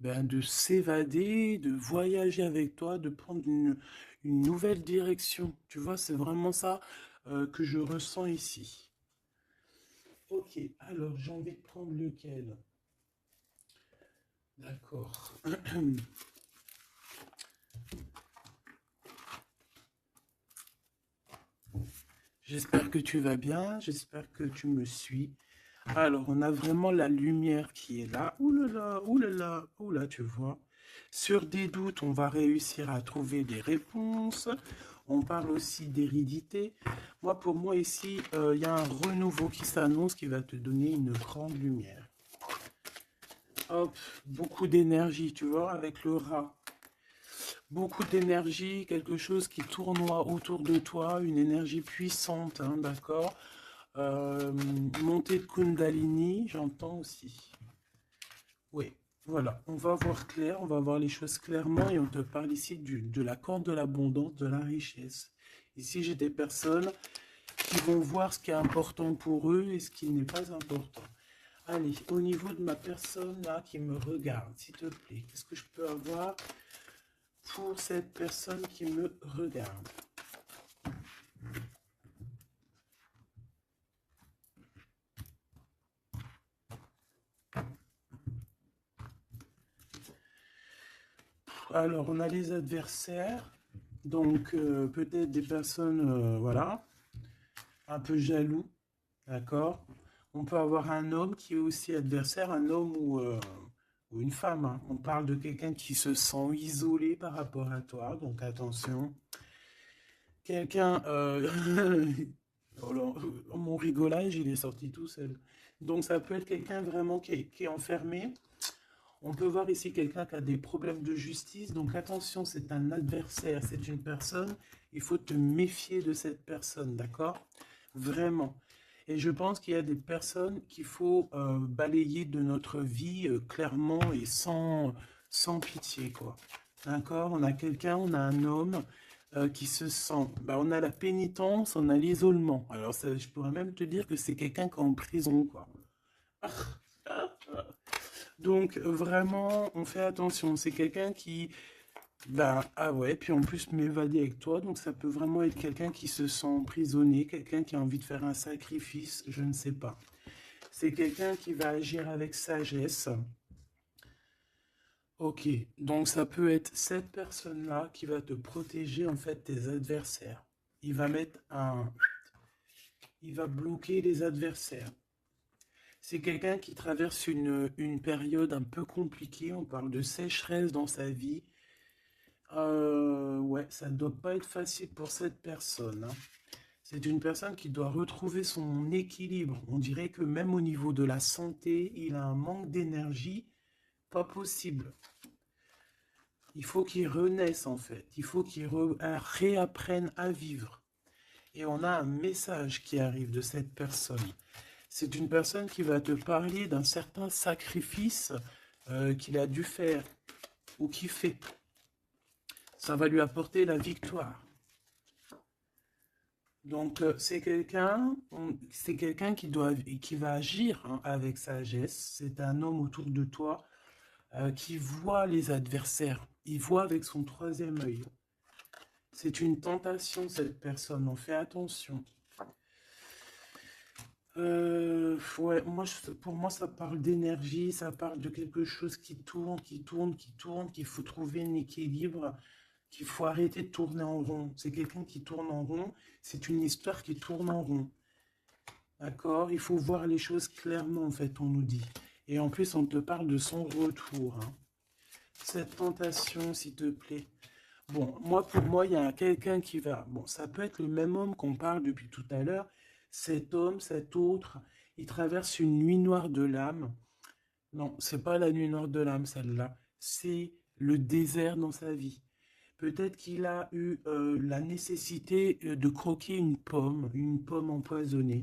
de s'évader, de voyager avec toi, de prendre une nouvelle direction. Tu vois, c'est vraiment ça que je ressens ici. Ok, alors j'ai envie de prendre lequel? D'accord. J'espère que tu vas bien, j'espère que tu me suis. Alors, on a vraiment la lumière qui est là. Ouh là là, ouh là là, ouh là, tu vois. Sur des doutes, on va réussir à trouver des réponses. On parle aussi d'hérédité. Pour moi, ici, il y a un renouveau qui s'annonce qui va te donner une grande lumière. Hop, beaucoup d'énergie, tu vois, avec le rat. beaucoup d'énergie, quelque chose qui tournoie autour de toi, une énergie puissante, hein, d'accord? Euh, Montée de Kundalini, j'entends aussi. Oui, voilà, on va voir clair, on va voir les choses clairement et on te parle ici de la corde de l'abondance, de la richesse. Ici, j'ai des personnes qui vont voir ce qui est important pour eux et ce qui n'est pas important. Allez, au niveau de ma personne là qui me regarde, s'il te plaît, qu'est-ce que je peux avoir pour cette personne qui me regarde? Alors, on a les adversaires, donc peut-être des personnes, voilà, un peu jaloux, d'accord? On peut avoir un homme qui est aussi adversaire, un homme ou une femme, hein. On parle de quelqu'un qui se sent isolé par rapport à toi, donc attention. Quelqu'un, oh là, mon rigolage, il est sorti tout seul. Donc ça peut être quelqu'un vraiment qui est enfermé. On peut voir ici quelqu'un qui a des problèmes de justice. Donc attention, c'est un adversaire, c'est une personne. Il faut te méfier de cette personne, d'accord? Vraiment. Et je pense qu'il y a des personnes qu'il faut balayer de notre vie clairement et sans pitié, quoi. D'accord? On a quelqu'un, on a un homme qui se sent... Bah, on a la pénitence, on a l'isolement. Alors ça, je pourrais même te dire que c'est quelqu'un qui est en prison, quoi. Donc vraiment, on fait attention. C'est quelqu'un qui, ben ah ouais, puis en plus m'évader avec toi, donc ça peut vraiment être quelqu'un qui se sent emprisonné, quelqu'un qui a envie de faire un sacrifice, je ne sais pas. C'est quelqu'un qui va agir avec sagesse. Ok, donc ça peut être cette personne-là qui va te protéger en fait tes adversaires. Il va mettre un, il va bloquer les adversaires. C'est quelqu'un qui traverse une période un peu compliquée. On parle de sécheresse dans sa vie. Ouais, ça ne doit pas être facile pour cette personne, hein. C'est une personne qui doit retrouver son équilibre. On dirait que même au niveau de la santé, il a un manque d'énergie, pas possible. Il faut qu'il renaisse en fait. Il faut qu'il réapprenne à vivre. Et on a un message qui arrive de cette personne. C'est une personne qui va te parler d'un certain sacrifice qu'il a dû faire ou qu'il fait. Ça va lui apporter la victoire. Donc c'est quelqu'un qui va agir hein, avec sagesse. C'est un homme autour de toi qui voit les adversaires. Il voit avec son troisième œil. C'est une tentation cette personne. On fait attention. Ouais, pour moi, ça parle d'énergie, ça parle de quelque chose qui tourne, qui tourne, qui tourne, qu'il faut trouver un équilibre, qu'il faut arrêter de tourner en rond. C'est quelqu'un qui tourne en rond, c'est une histoire qui tourne en rond. D'accord? Il faut voir les choses clairement, en fait, on nous dit. Et en plus, on te parle de son retour, hein. Cette tentation, s'il te plaît. Bon, pour moi, il y a quelqu'un qui va... Bon, ça peut être le même homme qu'on parle depuis tout à l'heure. Cet homme, cet autre, il traverse une nuit noire de l'âme. Non, c'est pas la nuit noire de l'âme, celle-là. C'est le désert dans sa vie. Peut-être qu'il a eu la nécessité de croquer une pomme empoisonnée.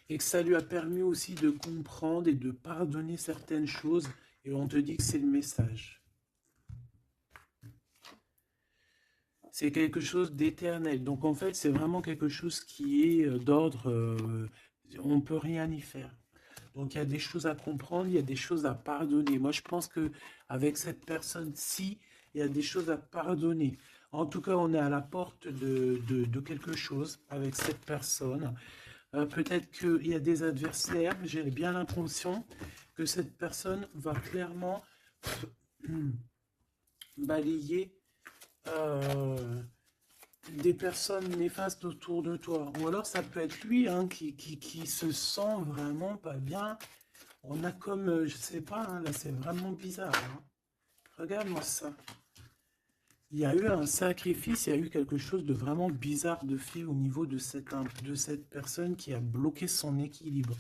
Et que ça lui a permis aussi de comprendre et de pardonner certaines choses. Et on te dit que c'est le message. C'est quelque chose d'éternel. Donc en fait, c'est vraiment quelque chose qui est d'ordre, on ne peut rien y faire. Donc il y a des choses à comprendre, il y a des choses à pardonner. Moi, je pense que avec cette personne-ci, il y a des choses à pardonner. En tout cas, on est à la porte de quelque chose avec cette personne. Peut-être qu'il y a des adversaires, mais j'ai bien l'impression que cette personne va clairement balayer euh, des personnes néfastes autour de toi. Ou alors ça peut être lui hein, qui se sent vraiment pas bien. On a comme, je sais pas, hein, là c'est vraiment bizarre, hein. Regarde-moi ça. Il y a eu un sacrifice, il y a eu quelque chose de vraiment bizarre de fait au niveau de cette personne qui a bloqué son équilibre.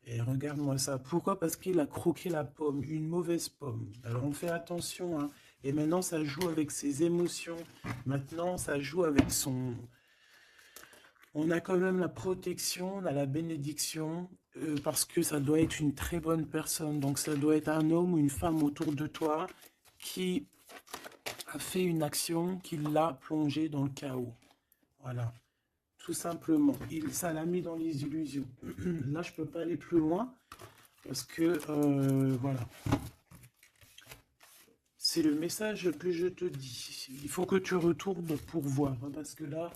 Et regarde-moi ça. Pourquoi? Parce qu'il a croqué la pomme, une mauvaise pomme. Alors on fait attention, hein. Et maintenant, ça joue avec ses émotions. Maintenant, ça joue avec son... On a quand même la protection, on a la bénédiction, parce que ça doit être une très bonne personne. Donc, ça doit être un homme ou une femme autour de toi qui a fait une action qui l'a plongé dans le chaos. Voilà, tout simplement. Ça l'a mis dans les illusions. Là, je peux pas aller plus loin parce que, voilà. C'est le message que je te dis. Il faut que tu retournes pour voir. Hein, parce que là,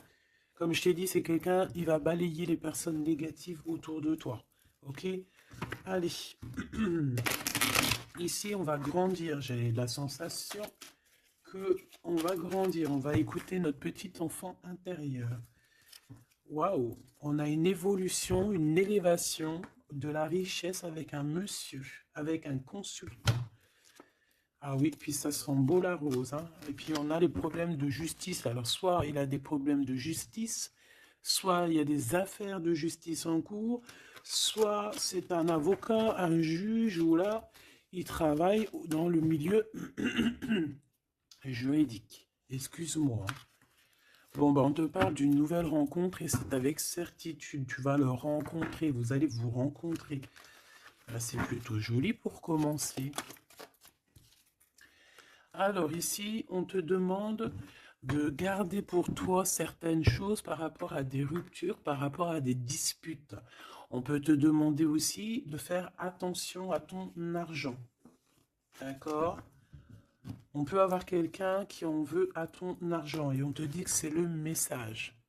comme je t'ai dit, c'est quelqu'un, il va balayer les personnes négatives autour de toi. Ok? Allez. Ici, on va grandir. J'ai la sensation que on va grandir. On va écouter notre petit enfant intérieur. Waouh! On a une évolution, une élévation de la richesse avec un monsieur, avec un consultant. Ah oui, puis ça sent beau la rose, hein. Et puis on a les problèmes de justice. Alors soit il a des problèmes de justice, soit il y a des affaires de justice en cours, soit c'est un avocat, un juge, ou là, il travaille dans le milieu juridique. Excuse-moi. Bon, ben, on te parle d'une nouvelle rencontre et c'est avec certitude. Tu vas le rencontrer, vous allez vous rencontrer. Là, c'est plutôt joli pour commencer. Alors ici, on te demande de garder pour toi certaines choses par rapport à des ruptures, par rapport à des disputes. On peut te demander aussi de faire attention à ton argent. D'accord? On peut avoir quelqu'un qui en veut à ton argent et on te dit que c'est le message.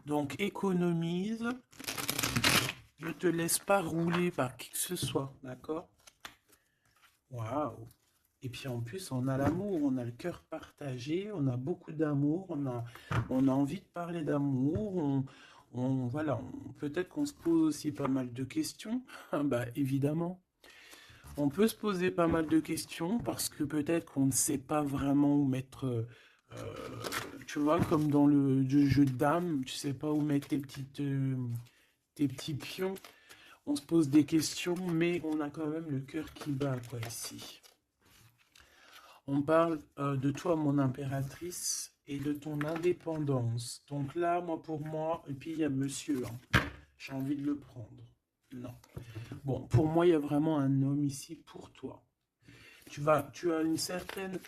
Donc économise, ne te laisse pas rouler par qui que ce soit. D'accord? Waouh! Et puis en plus, on a l'amour, on a le cœur partagé, on a beaucoup d'amour, on a envie de parler d'amour, voilà, peut-être qu'on se pose aussi pas mal de questions, bah évidemment. On peut se poser pas mal de questions parce que peut-être qu'on ne sait pas vraiment où mettre, tu vois, comme dans le jeu de dames, tu sais pas où mettre tes petits pions. On se pose des questions, mais on a quand même le cœur qui bat, quoi, ici. On parle de toi, mon impératrice, et de ton indépendance. Donc là, pour moi, et puis il y a monsieur, hein. J'ai envie de le prendre. Non. Bon, pour moi, il y a vraiment un homme ici pour toi. Tu as une certaine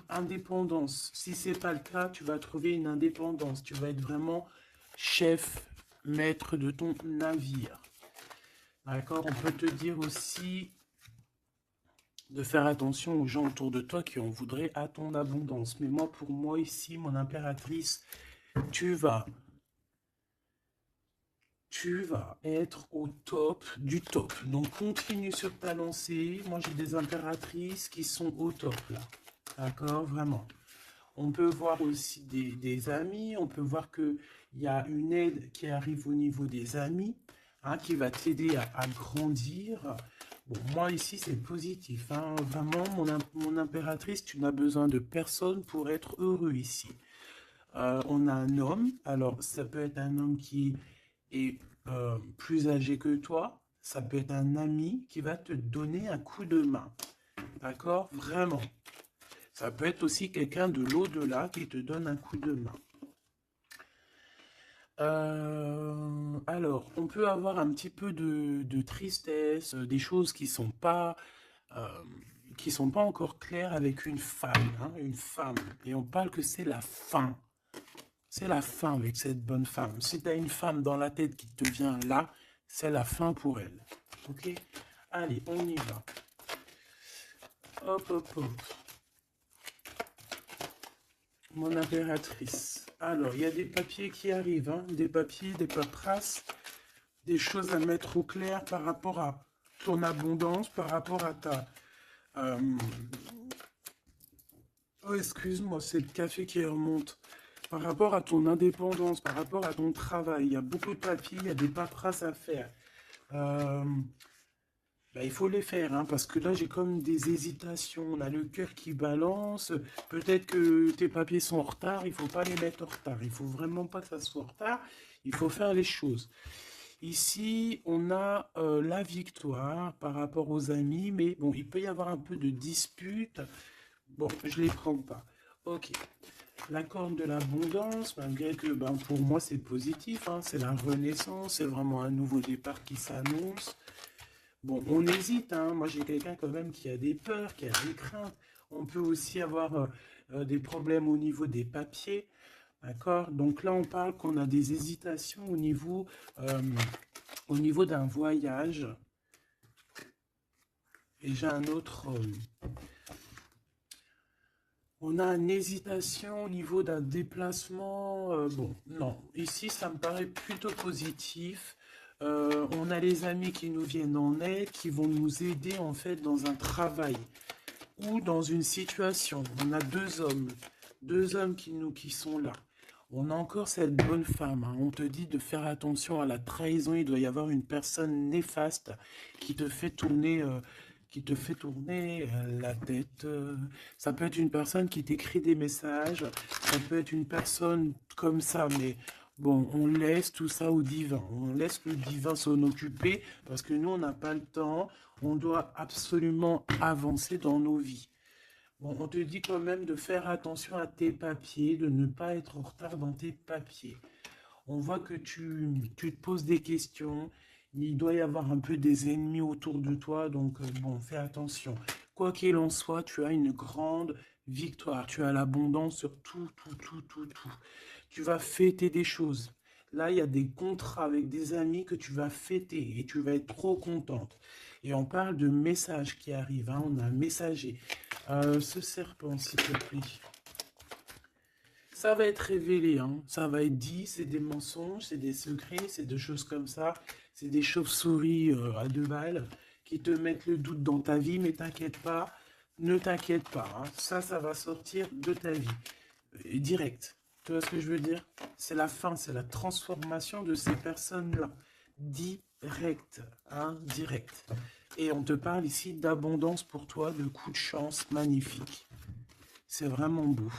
indépendance. Si c'est pas le cas, tu vas trouver une indépendance. Tu vas être vraiment chef, maître de ton navire. D'accord? On peut te dire aussi de faire attention aux gens autour de toi qui en voudraient à ton abondance. Mais moi, pour moi, ici, mon impératrice, tu vas être au top du top. Donc, continue sur ta lancée. Moi, j'ai des impératrices qui sont au top, là. D'accord? Vraiment. On peut voir aussi des amis. On peut voir qu'il y a une aide qui arrive au niveau des amis, hein, qui va t'aider à grandir. Bon, moi, ici, c'est positif, hein. Vraiment, mon impératrice, tu n'as besoin de personne pour être heureux ici. On a un homme. Alors, ça peut être un homme qui est plus âgé que toi. Ça peut être un ami qui va te donner un coup de main. D'accord? Vraiment. Ça peut être aussi quelqu'un de l'au-delà qui te donne un coup de main. Alors, on peut avoir un petit peu de tristesse, des choses qui sont pas encore claires avec une femme, hein, une femme. Et on parle que c'est la fin. C'est la fin avec cette bonne femme. Si tu as une femme dans la tête qui te vient là, c'est la fin pour elle. Ok? Allez, on y va. Hop, hop, hop. Mon impératrice. Alors, il y a des papiers qui arrivent, hein, des papiers, des paperasses, des choses à mettre au clair par rapport à ton abondance, par rapport à ta... Oh, excuse-moi, c'est le café qui remonte. Par rapport à ton indépendance, par rapport à ton travail, il y a beaucoup de papiers, il y a des paperasses à faire. Il faut les faire, hein, parce que là, j'ai comme des hésitations. On a le cœur qui balance. Peut-être que tes papiers sont en retard. Il ne faut pas les mettre en retard. Il ne faut vraiment pas que ça soit en retard. Il faut faire les choses. Ici, on a la victoire par rapport aux amis. Mais bon, il peut y avoir un peu de dispute. Bon, je les prends pas. Ok. La corne de l'abondance, malgré que ben, pour moi c'est positif, hein, c'est la renaissance, c'est vraiment un nouveau départ qui s'annonce. Bon, on hésite, hein. Moi j'ai quelqu'un quand même qui a des peurs, qui a des craintes. On peut aussi avoir des problèmes au niveau des papiers, d'accord? Donc là on parle qu'on a des hésitations euh, au niveau d'un voyage. Et j'ai un autre... on a une hésitation au niveau d'un déplacement. Bon, non. Ici, ça me paraît plutôt positif. On a les amis qui nous viennent en aide, qui vont nous aider en fait dans un travail ou dans une situation. On a deux hommes qui sont là. On a encore cette bonne femme, hein. On te dit de faire attention à la trahison. Il doit y avoir une personne néfaste qui te fait tourner, la tête. Ça peut être une personne qui t'écrit des messages. Ça peut être une personne comme ça, mais bon, on laisse tout ça au divin. On laisse le divin s'en occuper parce que nous, on n'a pas le temps. On doit absolument avancer dans nos vies. Bon, on te dit quand même de faire attention à tes papiers, de ne pas être en retard dans tes papiers. On voit que tu te poses des questions. Il doit y avoir un peu des ennemis autour de toi, donc bon, fais attention. Quoi qu'il en soit, tu as une grande victoire. Tu as l'abondance sur tout, tout, tout, tout, tout. Tu vas fêter des choses. Là, il y a des contrats avec des amis que tu vas fêter et tu vas être trop contente. Et on parle de messages qui arrivent, hein. On a un messager. Ce serpent, s'il te plaît. Ça va être révélé, hein. Ça va être dit, c'est des mensonges, c'est des secrets, c'est des choses comme ça. C'est des chauves-souris à deux balles qui te mettent le doute dans ta vie, mais t'inquiète pas, ne t'inquiète pas, hein. Ça va sortir de ta vie. Direct. Tu vois ce que je veux dire? C'est la fin, c'est la transformation de ces personnes-là. Direct, hein, direct. Et on te parle ici d'abondance pour toi, de coups de chance magnifiques. C'est vraiment beau.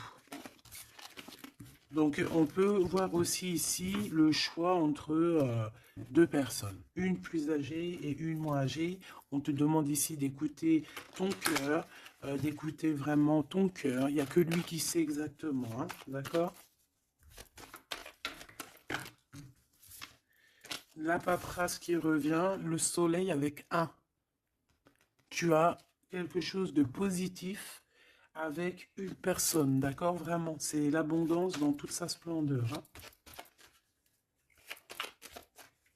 Donc, on peut voir aussi ici le choix entre deux personnes, une plus âgée et une moins âgée. On te demande ici d'écouter ton cœur, d'écouter vraiment ton cœur. Il n'y a que lui qui sait exactement, hein, d'accord? La paperasse qui revient, le soleil avec un. Tu as quelque chose de positif avec une personne, d'accord? Vraiment, c'est l'abondance dans toute sa splendeur, hein.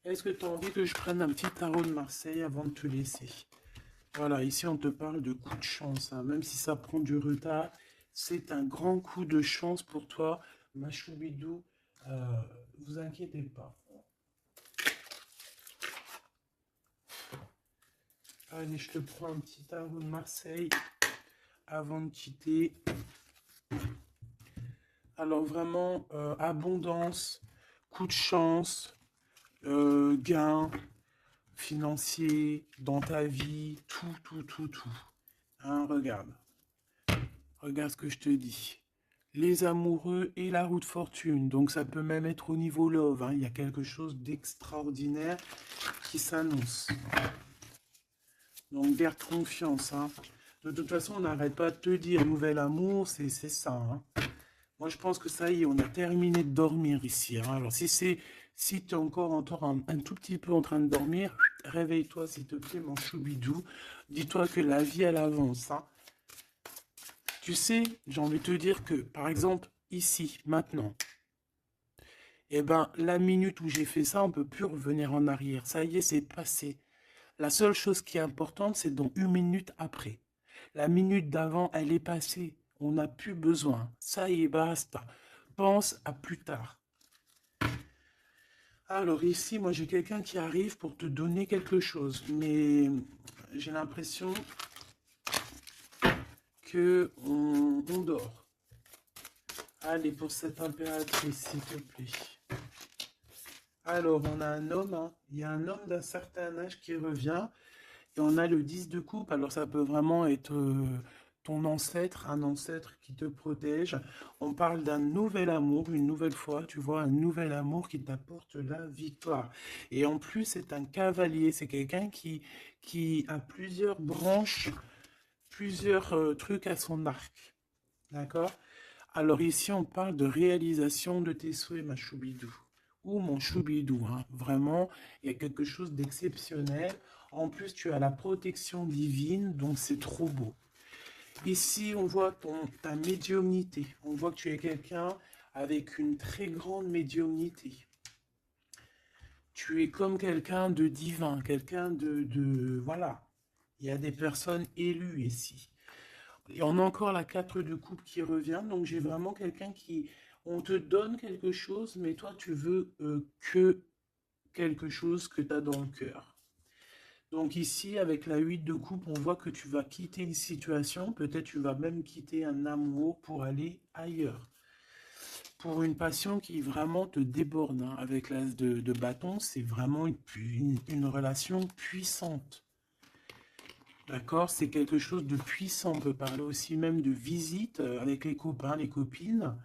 Est-ce que tu as envie que je prenne un petit tarot de Marseille avant de te laisser? Voilà, ici on te parle de coup de chance, hein. Même si ça prend du retard, c'est un grand coup de chance pour toi, ma choubidou. Euh, vous inquiétez pas. Allez, je te prends un petit tarot de Marseille avant de quitter. Alors vraiment, abondance, coup de chance, gain financier dans ta vie, tout, tout, tout, tout. Hein, regarde. Regarde ce que je te dis. Les amoureux et la roue de fortune. Donc ça peut même être au niveau love, hein. Il y a quelque chose d'extraordinaire qui s'annonce. Donc garde confiance, hein. De toute façon, on n'arrête pas de te dire, nouvel amour, c'est ça, hein. Moi, je pense que ça y est, on a terminé de dormir ici, hein. Alors, si tu es encore un tout petit peu en train de dormir, réveille-toi, s'il te plaît, mon choubidou. Dis-toi que la vie, elle avance, hein. Tu sais, j'ai envie de te dire que, par exemple, ici, maintenant, eh ben, la minute où j'ai fait ça, on ne peut plus revenir en arrière. Ça y est, c'est passé. La seule chose qui est importante, c'est dans une minute après. La minute d'avant, elle est passée. On n'a plus besoin. Ça y est, basta. Pense à plus tard. Alors ici, moi, j'ai quelqu'un qui arrive pour te donner quelque chose. Mais j'ai l'impression que on dort. Allez, pour cette impératrice, s'il te plaît. Alors, on a un homme, hein. Il y a un homme d'un certain âge qui revient. Et on a le 10 de coupe, alors ça peut vraiment être ton ancêtre, un ancêtre qui te protège. On parle d'un nouvel amour, une nouvelle fois, tu vois, un nouvel amour qui t'apporte la victoire. Et en plus, c'est un cavalier, c'est quelqu'un qui a plusieurs trucs à son arc. D'accord? Alors ici, on parle de réalisation de tes souhaits, ma choubidou. Ou mon choubidou, hein. Vraiment, il y a quelque chose d'exceptionnel. En plus, tu as la protection divine, donc c'est trop beau. Ici, on voit ta médiumnité. On voit que tu es quelqu'un avec une très grande médiumnité. Tu es comme quelqu'un de divin, quelqu'un voilà. Il y a des personnes élues ici. Et on a encore la 4 de coupe qui revient. Donc, j'ai vraiment quelqu'un qui... On te donne quelque chose, mais toi, tu veux que quelque chose que tu as dans le cœur. Donc ici, avec la 8 de coupe, on voit que tu vas quitter une situation. Peut-être tu vas même quitter un amour pour aller ailleurs. Pour une passion qui vraiment te déborde, hein. Avec l'as de bâton, c'est vraiment une relation puissante. D'accord? C'est quelque chose de puissant. On peut parler aussi même de visite avec les copains, les copines.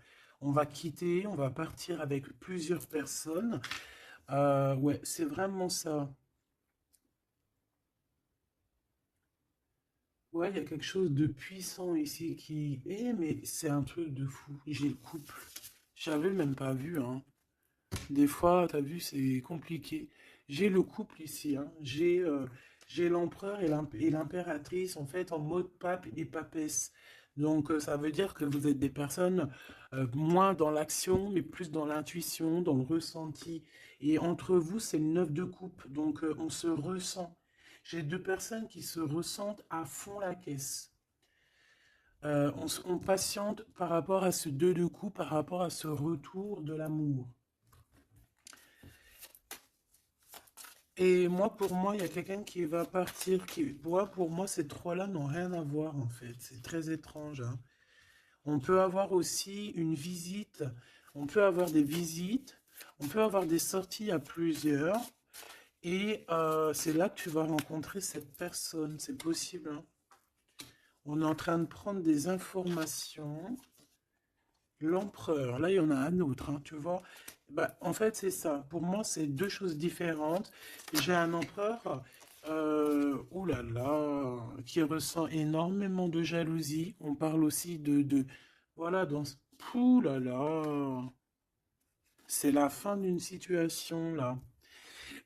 On va quitter, on va partir avec plusieurs personnes. Ouais, c'est vraiment ça. Ouais, il y a quelque chose de puissant ici qui... Eh, mais c'est un truc de fou. J'ai le couple. J'avais même pas vu, hein. Des fois, t'as vu, c'est compliqué. J'ai le couple ici, hein. J'ai l'empereur et l'impératrice, en fait, en mode pape et papesse. Donc, ça veut dire que vous êtes des personnes moins dans l'action, mais plus dans l'intuition, dans le ressenti. Et entre vous, c'est le 9 de coupe. Donc, on se ressent. J'ai deux personnes qui se ressentent à fond la caisse. On patiente par rapport à ce 2 de coupe, par rapport à ce retour de l'amour. Et moi, pour moi, il y a quelqu'un qui va partir. Pour moi, ces trois-là n'ont rien à voir, en fait. C'est très étrange, hein. On peut avoir aussi une visite. On peut avoir des visites. On peut avoir des sorties à plusieurs. Et c'est là que tu vas rencontrer cette personne. C'est possible, hein. On est en train de prendre des informations. L'empereur, là, il y en a un autre, hein, tu vois. Bah, en fait, c'est ça. Pour moi, c'est deux choses différentes. J'ai un empereur, ouh là là, qui ressent énormément de jalousie. On parle aussi voilà, ouh là là, c'est la fin d'une situation, là.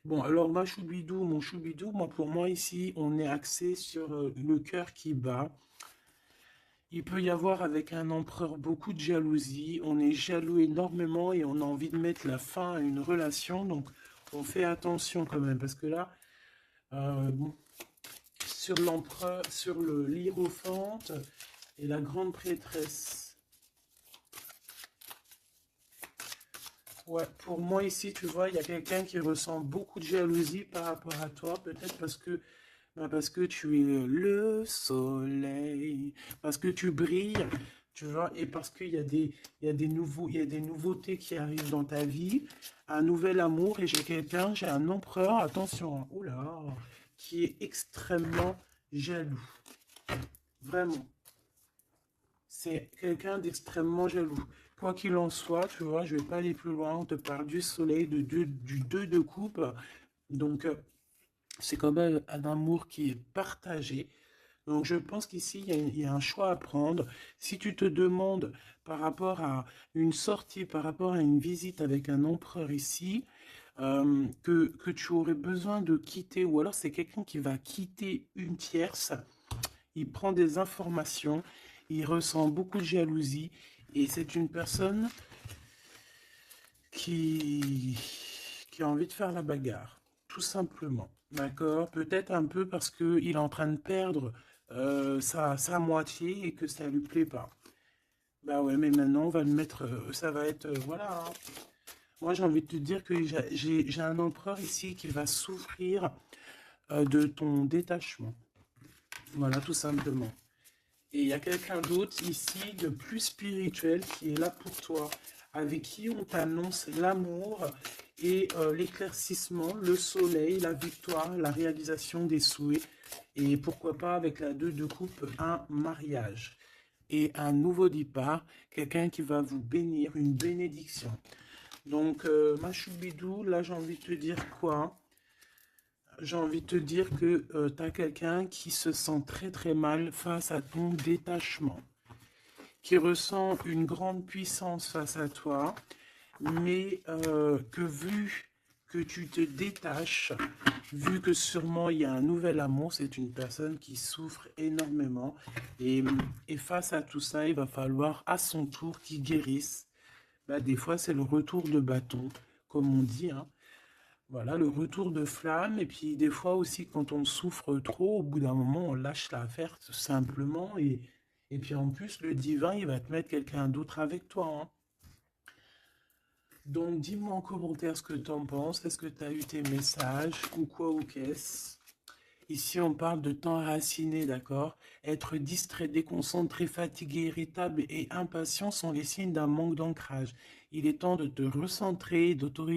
Bon, alors, mon choubidou, moi, pour moi, ici, on est axé sur le cœur qui bat. Il peut y avoir avec un empereur beaucoup de jalousie. On est jaloux énormément et on a envie de mettre la fin à une relation. Donc, on fait attention quand même. Parce que là, bon, sur l'empereur, sur l'hiérophante et la grande prêtresse. Ouais, pour moi ici, tu vois, il y a quelqu'un qui ressent beaucoup de jalousie par rapport à toi. Peut-être parce que tu es le soleil, parce que tu brilles, tu vois, et parce qu'il y a il y a des nouveautés qui arrivent dans ta vie, un nouvel amour, et j'ai un empereur, attention, hein, oula, qui est extrêmement jaloux, vraiment. C'est quelqu'un d'extrêmement jaloux. Quoi qu'il en soit, tu vois, je vais pas aller plus loin, on te parle du soleil, du 2 de coupe, donc c'est quand même un amour qui est partagé. Donc je pense qu'ici, il y a un choix à prendre. Si tu te demandes par rapport à une sortie, par rapport à une visite avec un empereur ici, que tu aurais besoin de quitter, ou alors c'est quelqu'un qui va quitter une tierce, il prend des informations, il ressent beaucoup de jalousie, et c'est une personne qui, qui a envie de faire la bagarre, tout simplement. D'accord? Peut-être un peu parce qu'il est en train de perdre sa moitié et que ça lui plaît pas. Bah ouais, mais maintenant, on va le mettre, ça va être, voilà, hein. Moi, j'ai envie de te dire que j'ai un empereur ici qui va souffrir de ton détachement. Voilà, tout simplement. Et il y a quelqu'un d'autre ici, de plus spirituel, qui est là pour toi, avec qui on t'annonce l'amour et l'éclaircissement, le soleil, la victoire, la réalisation des souhaits. Et pourquoi pas avec la 2 de coupe, un mariage. Et un nouveau départ, quelqu'un qui va vous bénir, une bénédiction. Donc, ma choubidou, là j'ai envie de te dire quoi? j'ai envie de te dire que tu as quelqu'un qui se sent très très mal face à ton détachement, qui ressent une grande puissance face à toi, mais que vu que tu te détaches, vu que sûrement il y a un nouvel amour, c'est une personne qui souffre énormément. Et, et face à tout ça, il va falloir à son tour qu'il guérisse. Bah, des fois, c'est le retour de bâton, comme on dit, hein. Voilà, le retour de flamme. Et puis des fois aussi, quand on souffre trop, au bout d'un moment, on lâche l'affaire tout simplement. Et puis en plus, le divin, il va te mettre quelqu'un d'autre avec toi, hein. Donc, dis-moi en commentaire ce que tu en penses. Est-ce que tu as eu tes messages ou quoi ou qu'est-ce? Ici, on parle de temps raciné, d'accord? Être distrait, déconcentré, fatigué, irritable et impatient sont les signes d'un manque d'ancrage. Il est temps de te recentrer, d'autoriser